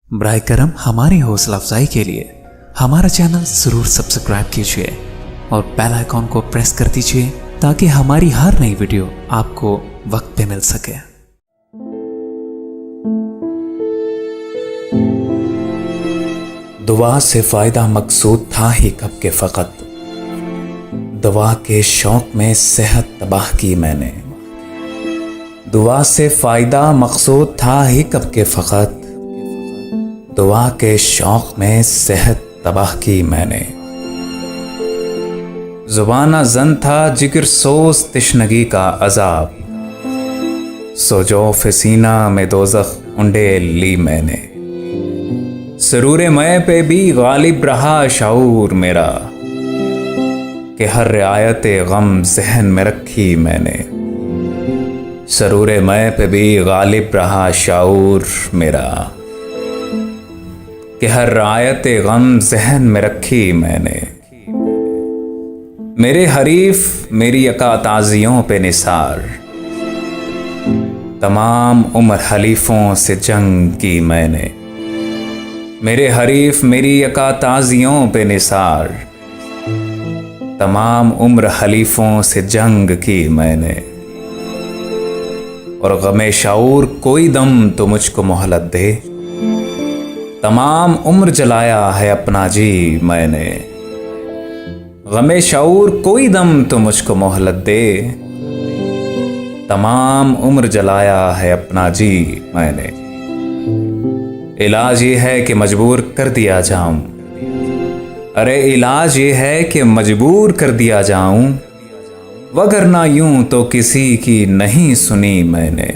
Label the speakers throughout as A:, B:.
A: बराए करम हमारी हौसला अफजाई के लिए हमारा चैनल जरूर सब्सक्राइब कीजिए और बेल आइकॉन को प्रेस कर दीजिए ताकि हमारी हर नई वीडियो आपको वक्त पे मिल सके।
B: दुआ से फायदा मकसूद था ही कब के फ़कत, दुआ के शौक में सेहत तबाह की मैंने। दुआ से फायदा मकसूद था ही कब के फ़कत, दुआ के शौक में सेहत तबाह की मैंने। ज़ुबाना ज़न था जिगर सोस तिश्नगी का अजाब, सोजौफ़ सीना में दोज़ख उंडेल ली मैंने। सरूर मैं पे भी गालिब रहा शाऊर मेरा, कि हर रियायत गम जहन में रखी मैंने। सरूर मैं पे भी गालिब रहा शाऊर मेरा, कि हर रायत गम जहन में रखी मैंने। मेरे हरीफ मेरी यका ताजियों पे निसार, तमाम उम्र हलीफों से जंग की मैंने। मेरे हरीफ मेरी यका ताजियों पे निसार, तमाम उम्र हलीफों से जंग की मैंने। और गमे शाऊर कोई दम तो मुझको मोहलत दे, तमाम उम्र जलाया है अपना जी मैंने। गमे शाऊर कोई दम तो मुझको मोहलत दे, तमाम उम्र जलाया है अपना जी मैंने। इलाज ये है कि मजबूर कर दिया जाऊं, अरे इलाज ये है कि मजबूर कर दिया जाऊं, वगरना यूं तो किसी की नहीं सुनी मैंने।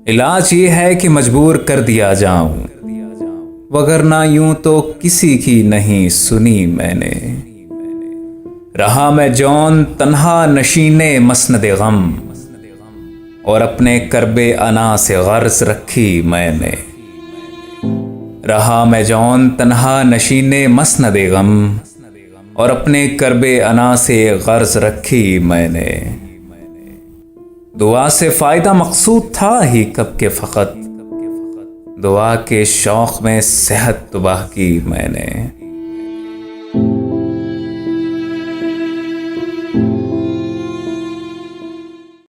B: इलाज ये है कि मजबूर कर दिया जाऊं, वगरना यूं तो किसी की नहीं सुनी मैंने। रहा मैं जौन तन्हा नशीने मसनदे गम, और अपने करबे अना से गर्ज रखी मैंने। रहा मैं जौन तन्हा नशीने मसनदे गम, और अपने करबे अना से गर्ज रखी मैंने। दुआ से फायदा मकसूद था ही कब के फ़कत, दुआ के शौक में सेहत तबाह की मैंने।